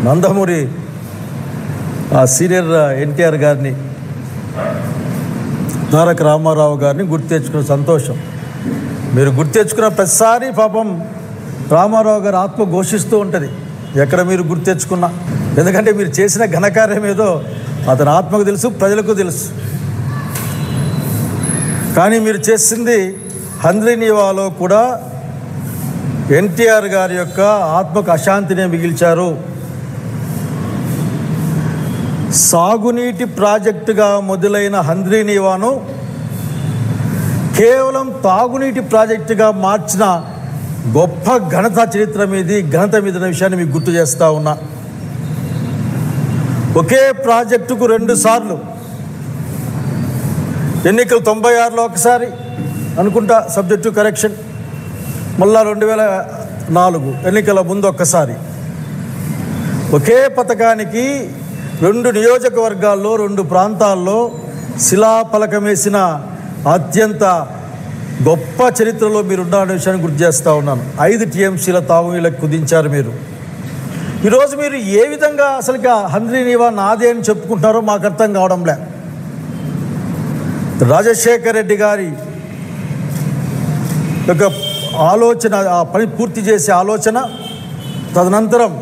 Nandamuri senior NTR గారిని, తారక రామారావు గారిని గుర్తు తెచ్చుకున్న సంతోషం. మీరు గుర్తు తెచ్చుకున్న ప్రతిసారి పాపం రామారావు గారి ఆత్మ ఘోషిస్తూ ఉంటుంది ఎక్కడ మీరు గుర్తు తెచ్చుకున్నా. ఎందుకంటే మీరు చేసిన ఘనకార్యం ఏదో అతని ఆత్మకు తెలుసు, ప్రజలకు తెలుసు. కానీ మీరు చేసింది హంద్రీనీవాలో కూడా ఎన్టీఆర్ గారి యొక్క ఆత్మకు అశాంతినే మిగిల్చారు. సాగునీటి ప్రాజెక్టుగా మొదలైన హంద్రీనీవాను కేవలం తాగునీటి ప్రాజెక్టుగా మార్చిన గొప్ప ఘనత చరిత్ర మీద విషయాన్ని మీకు గుర్తు చేస్తూ ఉన్నా. ఒకే ప్రాజెక్టుకు 2 సార్లు ఎన్నికలు 96లో ఒకసారి అనుకుంటా, సబ్జెక్టు కరెక్షన్, మళ్ళా 2004 ఎన్నికల ముందు ఒక్కసారి. ఒకే పథకానికి 2 నియోజకవర్గాల్లో 2 ప్రాంతాల్లో శిలాఫలకం వేసిన అత్యంత గొప్ప చరిత్రలో మీరున్న విషయాన్ని గుర్తు చేస్తూ ఉన్నాను. 5 టీఎంసీల తాగునీళ్ళకు కుదించారు మీరు. ఈరోజు మీరు ఏ విధంగా అసలుగా హంద్రీనీవా నాదే అని చెప్పుకుంటున్నారో మాకు అర్థం కావడంలే. రాజశేఖర రెడ్డి గారి యొక్క ఆలోచన, ఆ పని పూర్తి చేసే ఆలోచన, తదనంతరం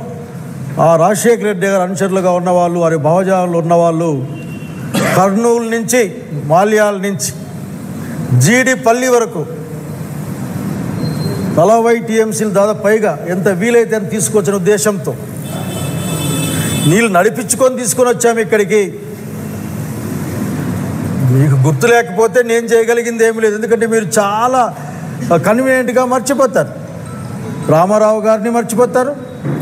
ఆ రాజశేఖర రెడ్డి గారి అనుచరులుగా ఉన్నవాళ్ళు, వారి భావజాలంలో ఉన్నవాళ్ళు కర్నూలు నుంచి, మాల్యాల నుంచి జీడిపల్లి వరకు 40 టీఎంసీలు దాదాపు పైగా ఎంత వీలైతే అని తీసుకొచ్చిన ఉద్దేశంతో నీళ్ళు నడిపించుకొని తీసుకొని వచ్చాము ఇక్కడికి. మీకు గుర్తు లేకపోతే నేను చేయగలిగింది ఏమీ లేదు. ఎందుకంటే మీరు చాలా కన్వీనియంట్గా మర్చిపోతారు. రామారావు గారిని మర్చిపోతారు,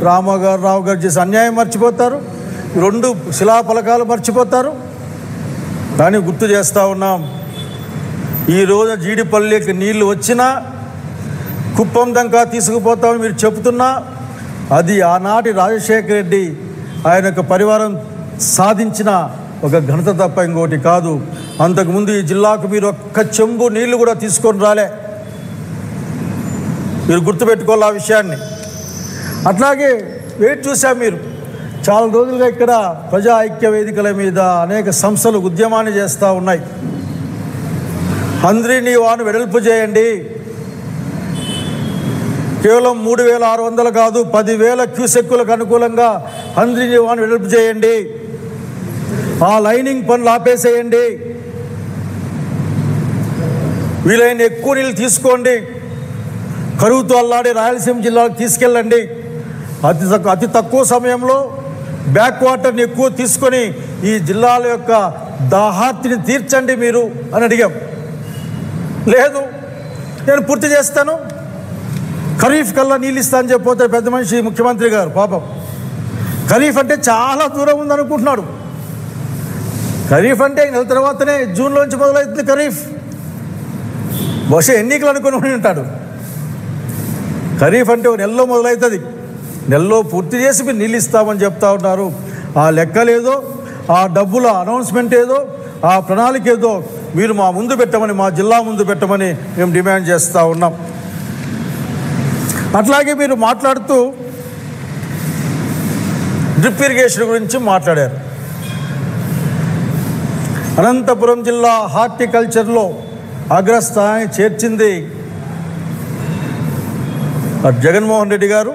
రామారావు గారు చేసే అన్యాయం మర్చిపోతారు, 2 శిలాఫలకాలు మర్చిపోతారు. కానీ గుర్తు చేస్తూ ఉన్నాం, ఈరోజు జీడిపల్లికి నీళ్లు వచ్చినా కుప్పం దంకా తీసుకుపోతామని మీరు చెబుతున్నా అది ఆనాటి రాజశేఖర రెడ్డి ఆయన యొక్క పరివారం సాధించిన ఒక ఘనత తప్ప ఇంకోటి కాదు. అంతకుముందు ఈ జిల్లాకు మీరు ఒక్క చెంబు నీళ్లు కూడా తీసుకొని రాలే. మీరు గుర్తుపెట్టుకోవాలి ఆ విషయాన్ని. అట్లాగే వెయిట్ చూసాం మీరు చాలా రోజులుగా ఇక్కడ ప్రజా ఐక్య వేదికల మీద అనేక సంస్థలు ఉద్యమాన్ని చేస్తూ ఉన్నాయి. హంద్రీనీవాను వెడల్పు చేయండి, కేవలం 3600 కాదు 10,000 క్యూసెక్కులకు అనుకూలంగా హంద్రీనీవాను వెడల్పు చేయండి, ఆ లైనింగ్ పనులు ఆపేసేయండి, వీలైన ఎక్కువ నీళ్ళు తీసుకోండి, కరువుతో అల్లాడే రాయలసీమ జిల్లాకు తీసుకెళ్ళండి, అతి తక్కువ సమయంలో బ్యాక్ వాటర్ని ఎక్కువ తీసుకొని ఈ జిల్లాల యొక్క దాహార్తిని తీర్చండి మీరు అని అడిగాం. లేదు నేను పూర్తి చేస్తాను, ఖరీఫ్ కల్లా నీళ్ళు ఇస్తా అని చెప్పిపోతే పెద్ద మనిషి ముఖ్యమంత్రి గారు పాపం ఖరీఫ్ అంటే చాలా దూరం ఉందనుకుంటున్నాడు. ఖరీఫ్ అంటే నెల తర్వాతనే జూన్లోంచి మొదలవుతుంది ఖరీఫ్. బహుశా ఎన్నికలు అనుకుని ఉంటాడు. ఖరీఫ్ అంటే ఒక నెలలో మొదలవుతుంది, నెలలో పూర్తి చేసి మీరు నీళ్ళు ఇస్తామని చెప్తా ఉన్నారు. ఆ లెక్కలేదో, ఆ డబ్బుల అనౌన్స్మెంట్ ఏదో, ఆ ప్రణాళిక ఏదో మీరు మా ముందు పెట్టమని, మా జిల్లా ముందు పెట్టమని మేము డిమాండ్ చేస్తూ ఉన్నాం. అట్లాగే మీరు మాట్లాడుతూ డ్రిప్ ఇరిగేషన్ గురించి మాట్లాడారు. అనంతపురం జిల్లా హార్టికల్చర్లో అగ్రస్థానాన్ని చేర్చింది జగన్మోహన్ రెడ్డి గారు,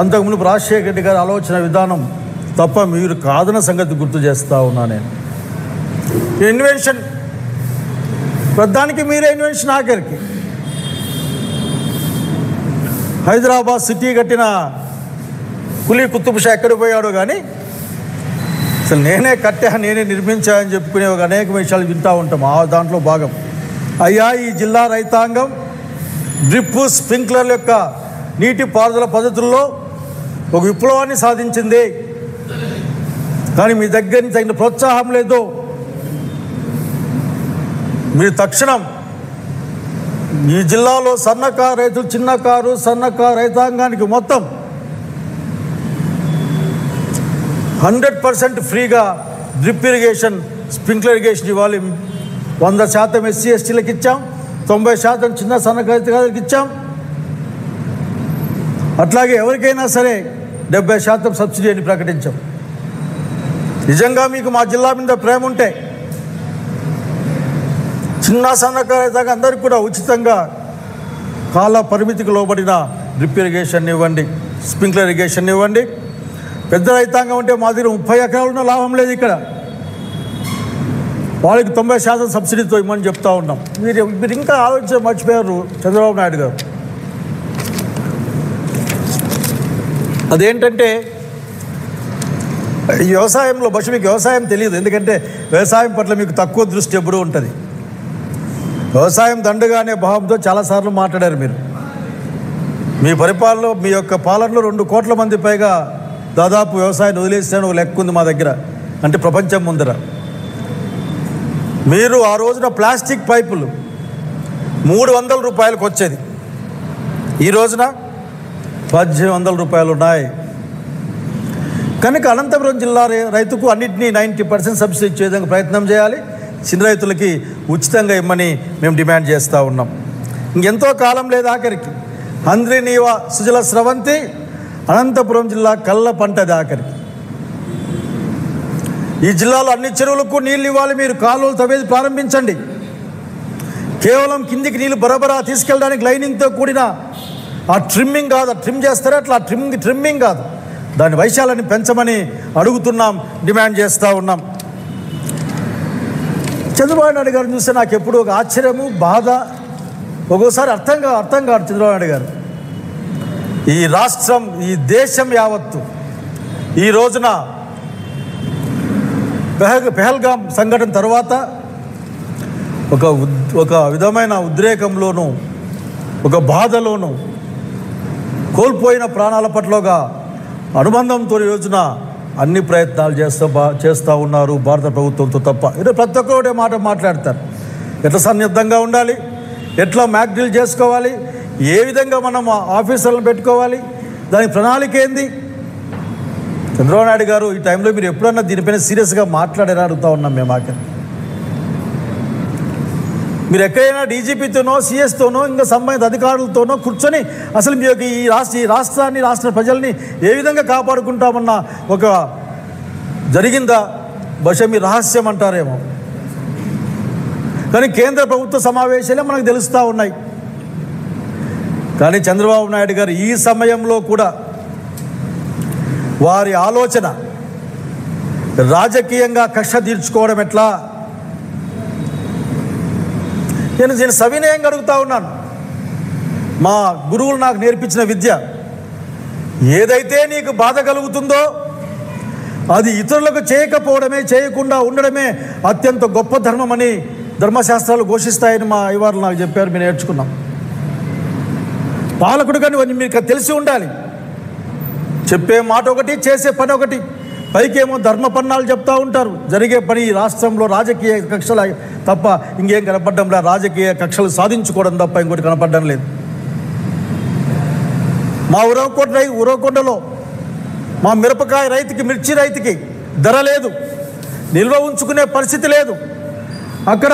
అంతకుముందు రాజశేఖర రెడ్డి గారి ఆలోచన విధానం తప్ప మీరు కాదన్న సంగతి గుర్తు చేస్తూ ఉన్నా. నేను ఇన్వెన్షన్ ప్రధానికి మీరే ఇన్వెన్షన్ ఆఖరికి హైదరాబాద్ సిటీ కట్టిన కులీ కుతుబ్ షా ఎక్కడికి పోయాడో కానీ అసలు నేనే కట్టా, నేనే నిర్మించానని చెప్పుకునే ఒక అనేక విషయాలు వింటూ ఉంటాం. ఆ దాంట్లో భాగం అయ్యా ఈ జిల్లా రైతాంగం డ్రిప్ స్ప్రింక్లర్ల యొక్క నీటి పారుదల పద్ధతుల్లో ఒక విప్లవాన్ని సాధించింది. కానీ మీ దగ్గర నుంచి తగిన ప్రోత్సాహం లేదు. మీరు తక్షణం ఈ జిల్లాలో సన్నకారు రైతులు, చిన్నకారు సన్నకారు రైతాంగానికి మొత్తం 100% ఫ్రీగా డ్రిప్ ఇరిగేషన్, స్ప్రింక్లర్ ఇరిగేషన్ ఇవ్వాలి. 100% SC STలకు ఇచ్చాం, 90% చిన్న సన్నకారు రైతులకు ఇచ్చాం. అట్లాగే ఎవరికైనా సరే 70% సబ్సిడీ అని ప్రకటించాం. నిజంగా మీకు మా జిల్లా మీద ప్రేమ ఉంటే చిన్న సన్నకారు రైతాంగం అందరికీ కూడా ఉచితంగా కాల పరిమితికి లోబడిన డ్రిప్ ఇరిగేషన్ ఇవ్వండి, స్ప్రింక్లర్ ఇరిగేషన్ ఇవ్వండి. పెద్ద రైతాంగం అంటే మా దగ్గర 30 ఎకరాలు ఉన్న లాభం లేదు. ఇక్కడ వాళ్ళకి 90% సబ్సిడీతో ఇవ్వమని చెప్తా ఉన్నాం. మీరు ఇంకా ఆలోచన మర్చిపోయారు చంద్రబాబు నాయుడు గారు. అదేంటంటే ఈ వ్యవసాయంలో మీకు వ్యవసాయం తెలియదు, ఎందుకంటే వ్యవసాయం పట్ల మీకు తక్కువ దృష్టి ఎప్పుడూ ఉంటుంది. వ్యవసాయం దండగానే భావంతో చాలాసార్లు మాట్లాడారు మీరు. మీ పరిపాలనలో, మీ యొక్క పాలనలో 2 కోట్ల మంది పైగా దాదాపు వ్యవసాయాన్ని వదిలేసిన లెక్క ఉంది మా దగ్గర, అంటే ప్రపంచం ముందర. మీరు ఆ రోజున ప్లాస్టిక్ పైపులు 300 రూపాయలకు వచ్చేది, ఈ రోజున 1800 రూపాయలు ఉన్నాయి. కనుక అనంతపురం జిల్లా రైతుకు అన్నింటినీ 90% సబ్సిడీ ఇచ్చే విధంగా ప్రయత్నం చేయాలి. చిన్న రైతులకి ఉచితంగా ఇమ్మని మేము డిమాండ్ చేస్తూ ఉన్నాం. ఇంకెంతో కాలం లేదు, ఆఖరికి హంద్రీనీవ సుజల స్రవంతి అనంతపురం జిల్లా కళ్ళ పంటది ఆఖరికి. ఈ జిల్లాలో అన్ని చెరువులకు నీళ్ళు ఇవ్వాలి. మీరు కాలువలు తవ్వేది ప్రారంభించండి. కేవలం కిందికి నీళ్ళు బరబరా తీసుకెళ్ళడానికి లైనింగ్తో కూడిన ఆ ట్రిమ్మింగ్ కాదు, ట్రిమ్ చేస్తారే అట్లా ట్రిమ్మింగ్ కాదు, దాని వైశాలని పెంచమని అడుగుతున్నాం, డిమాండ్ చేస్తూ ఉన్నాం. చంద్రబాబు నాయుడు గారిని చూస్తే నాకు ఎప్పుడు ఒక ఆశ్చర్యము, బాధ, ఒక్కోసారి అర్థం కాదు. చంద్రబాబు నాయుడు గారు ఈ రాష్ట్రం, ఈ దేశం యావత్తు ఈ రోజున పెహల్గాం సంఘటన తర్వాత ఒక విధమైన ఉద్రేకంలోనూ, ఒక బాధలోనూ, కోల్పోయిన ప్రాణాల పట్లగా అనుబంధంతో ఈ రోజున అన్ని ప్రయత్నాలు చేస్తూ ఉన్నారు భారత ప్రభుత్వంతో తప్ప. ఈరోజు ప్రతి ఒక్కరు మాట మాట్లాడతారు. ఎట్లా సన్నిద్ధంగా ఉండాలి, ఎట్లా మ్యాక్డిల్ చేసుకోవాలి, ఏ విధంగా మనం ఆఫీసర్లను పెట్టుకోవాలి, దాని ప్రణాళిక ఏంది. చంద్రబాబు నాయుడు గారు ఈ టైంలో మీరు ఎప్పుడన్నా దీనిపైన సీరియస్గా మాట్లాడారా అడుగుతూ ఉన్నాం మేము. ఆఖరి మీరు ఎక్కడైనా డీజీపీతోనో, సిఎస్తోనో, ఇంకా సంబంధిత అధికారులతోనో కూర్చొని అసలు మీ యొక్క ఈ రాష్ట్రాన్ని, రాష్ట్ర ప్రజల్ని ఏ విధంగా కాపాడుకుంటామన్న ఒక జరిగిందా? బహుశా మీ రహస్యం అంటారేమో, కానీ కేంద్ర ప్రభుత్వ సమావేశాలే మనకు తెలుస్తూ ఉన్నాయి. కానీ చంద్రబాబు నాయుడు గారు ఈ సమయంలో కూడా వారి ఆలోచన రాజకీయంగా కక్ష తీర్చుకోవడం ఎట్లా? నేను సవినయంగా అడుగుతూ ఉన్నాను. మా గురువులు నాకు నేర్పించిన విద్య, ఏదైతే నీకు బాధ కలుగుతుందో అది ఇతరులకు చేయకపోవడమే, చేయకుండా ఉండడమే అత్యంత గొప్ప ధర్మమని ధర్మశాస్త్రాలు ఘోషిస్తాయని మా అయ్యవారు నాకు చెప్పారు. మేము నేర్చుకున్నాం. పాలకుడు కానీ మీకు తెలిసి ఉండాలి. చెప్పే మాట ఒకటి, చేసే పని ఒకటి. పైకేమో ధర్మపన్నాలు చెప్తూ ఉంటారు. జరిగే పని ఈ రాష్ట్రంలో రాజకీయ కక్షలు తప్ప ఇంకేం కనపడడం లేదు. రాజకీయ కక్షలు సాధించుకోవడం తప్ప ఇంకోటి కనపడడం లేదు. మా ఉరవకొండలో మా మిరపకాయ రైతుకి, మిర్చి రైతుకి ధర లేదు, నిల్వ ఉంచుకునే పరిస్థితి లేదు. అక్కడ